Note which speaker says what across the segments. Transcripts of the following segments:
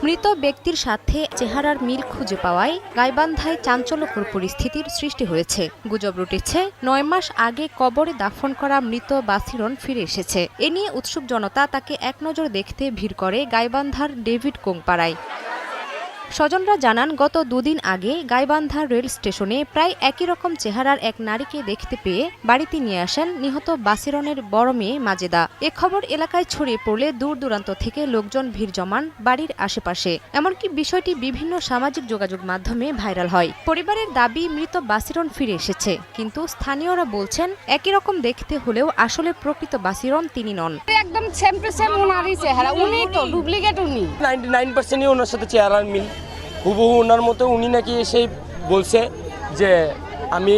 Speaker 1: মৃত ব্যক্তির সাথে চেহারার মিল খুঁজে পাওয়ায় গাইবান্ধায় চাঞ্চল্যকর পরিস্থিতির সৃষ্টি হয়েছে। গুজব রটেছে ৯ মাস আগে কবরে দাফন করা মৃত বাছিরন ফিরে এসেছে। এ নিয়ে উৎসুক জনতা তাকে একনজর দেখতে ভিড় করে গাইবান্ধার ডেভিড কোংপাড়ায়। স্বজনরা জানান, গত দুদিন আগে গাইবান্ধা রেল স্টেশনে প্রায় একই রকম চেহারার এক নারীকে দেখতে পেয়ে বাড়িতে নিয়ে আসেন নিহত বাছিরনের বড় মেয়ে মাজেদা। এ খবর এলাকায় ছড়িয়ে পড়লে দূর দূরান্ত থেকে লোকজন ভিড় জমান বাড়ির আশেপাশে। এমনকি বিষয়টি বিভিন্ন সামাজিক যোগাযোগ মাধ্যমে ভাইরাল হয়। পরিবারের দাবি, মৃত বাছিরন ফিরে এসেছে, কিন্তু স্থানীয়রা বলছেন একই রকম দেখতে হলেও আসলে প্রকৃত বাছিরন তিনি নন।
Speaker 2: একদম সেম টু সেম ওনারই চেহারা, উনি তো ডুপ্লিকেট। উনি
Speaker 3: 99% ওনার সাথে চেহারার মিল হুবহু ওনার মতো। উনি নাকি এসেই বলছে যে আমি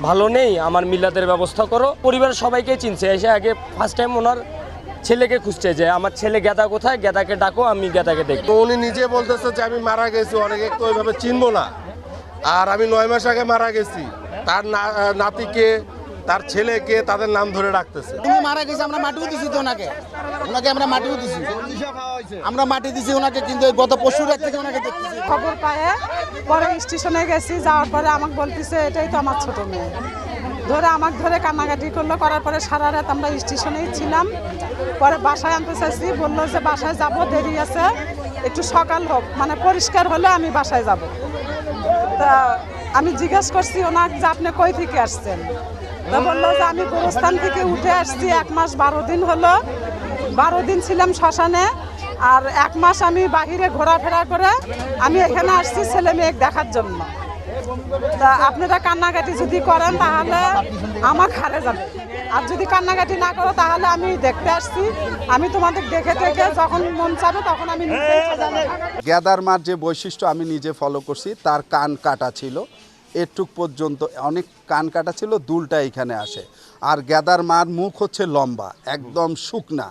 Speaker 3: ভালো নেই, আমার মিলাদের ব্যবস্থা করো। পরিবারের সবাইকে চিনছে। এসে আগে ফার্স্ট টাইম ওনার ছেলেকে খুঁজছে যে আমার ছেলে গেদা কোথায়, গেদাকে ডাকো, আমি গেদাকে দেখি।
Speaker 4: উনি নিজে বলতেছে যে আমি মারা গেছি, অনেকে তো ওইভাবে চিনবো না, আর আমি 9 মাস আগে মারা গেছি। তার নাতিকে, তার ছেলেকে তাদের নাম ধরে রাখতেছে।
Speaker 5: উনি মারা গেছে, আমরা মাটিও দিছি তো ওনাকে আমরা মাটিও দিছি, আমরা মাটি দিছি ওনাকে, কিন্তু গত পরশু রাত থেকে ওনাকে দেখতেছি।
Speaker 6: খবর পায়ে পরে স্টেশনে গেছি, যাওয়ার পরে আমাকে বলতেছে এটাই তো আমার ছোট মেয়ে। আমাকে ধরে কান্নাকাটি করলো, করার পরে সারা রাত আমরা স্টেশনেই ছিলাম। পরে বাসায় আনতে চাইছি, বললো যে বাসায় যাব, দেরি আছে, একটু সকাল হোক, মানে পরিষ্কার হলে আমি বাসায় যাব। তা আমি জিজ্ঞেস করছি ওনাকে যে আপনি কই থেকে আসছেন। তা বললো যে আমি গোরস্থান থেকে উঠে আসছি, 1 মাস 12 দিন হলো। 12 দিন ছিলাম শ্মশানে, আর 1 মাস আমি বাহিরে ঘোরাফেরা করে আমি এখানে আসছি ছেলে মেয়ে দেখার জন্য। তা আপনারা কান্নাকাটি যদি করেন তাহলে আমাকে হারে যাবে, আর যদি কান্নাকাটি না করো তাহলে আমি দেখতে আসছি। আমি তোমাদের দেখে দেখে যখন মন চাবে তখন আমি নিজেই সাজাবো।
Speaker 7: গেদার মার যে বৈশিষ্ট্য আমি নিজে ফলো করছি, তার কান কাটা ছিল, এটুক পর্যন্ত অনেক কান কাটা ছিল, দুলটা এখানে আসে। আর গেদার মার মুখ হচ্ছে লম্বা, একদম শুকনা,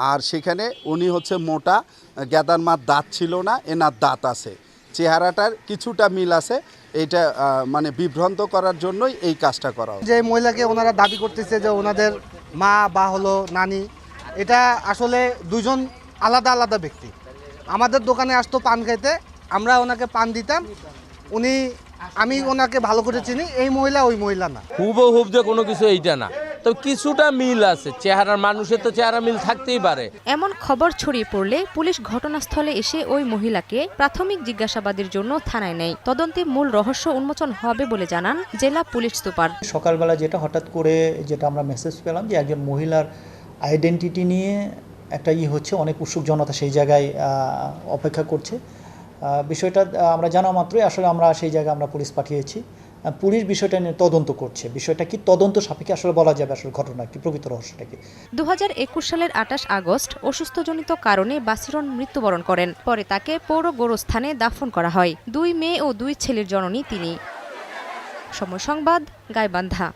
Speaker 7: আর সেখানে উনি হচ্ছে মোটা। গেদার মার দাঁত ছিল না, এনার দাঁত আছে। চেহারাটার কিছুটা মিল আছে। এইটা মানে বিভ্রান্ত করার জন্যই এই কাজটা করা।
Speaker 5: যে মহিলাকে ওনারা দাবি করতেছে যে ওনাদের মা বা হলো নানি, এটা আসলে দুজন আলাদা আলাদা ব্যক্তি। আমাদের দোকানে আসতো পান খাইতে, আমরা ওনাকে পান দিতাম, আমি ওনাকে ভালো করে চিনি। এই মহিলা ওই মহিলা না,
Speaker 3: হুবহুব যে কোনো কিছু এইটা না, তো কিছুটা মিল আছে। চেহারার মানুষের তো চেহারা মিল থাকতেই পারে।
Speaker 1: এমন খবর ছড়িয়ে পড়লে পুলিশ ঘটনাস্থলে এসে ওই মহিলাকে প্রাথমিক জিজ্ঞাসাবাদের জন্য থানায় নেয়। তদন্তে মূল রহস্য উন্মোচন হবে বলে জানান জেলা পুলিশ সুপার।
Speaker 8: সকালবেলা যেটা আমরা মেসেজ পেলাম যে একজন মহিলার আইডেন্টিটি নিয়ে একটা হচ্ছে, অনেক উৎসুক জনতা সেই জায়গায় অপেক্ষা করছে। বিষয়টা আমরা জানা মাত্রই আসলে আমরা সেই জায়গায় পুলিশ পাঠিয়েছি। পুলিশ বিষয়টা নিয়ে তদন্ত করছে। বিষয়টা কি তদন্ত সাপেক্ষে আসলে বলা যাবে আসলে ঘটনা কি, প্রকৃত রহস্যটা কি।
Speaker 1: 2021 সালের 28 আগস্ট অসুস্থজনিত কারণে বাছিরন মৃত্যুবরণ করেন। পরে তাকে পৌর গোরস্থানে দাফন করা হয়। 2 মেয়ে ও 2 ছেলের জননী তিনি। সময় সংবাদ, গাইবান্ধা।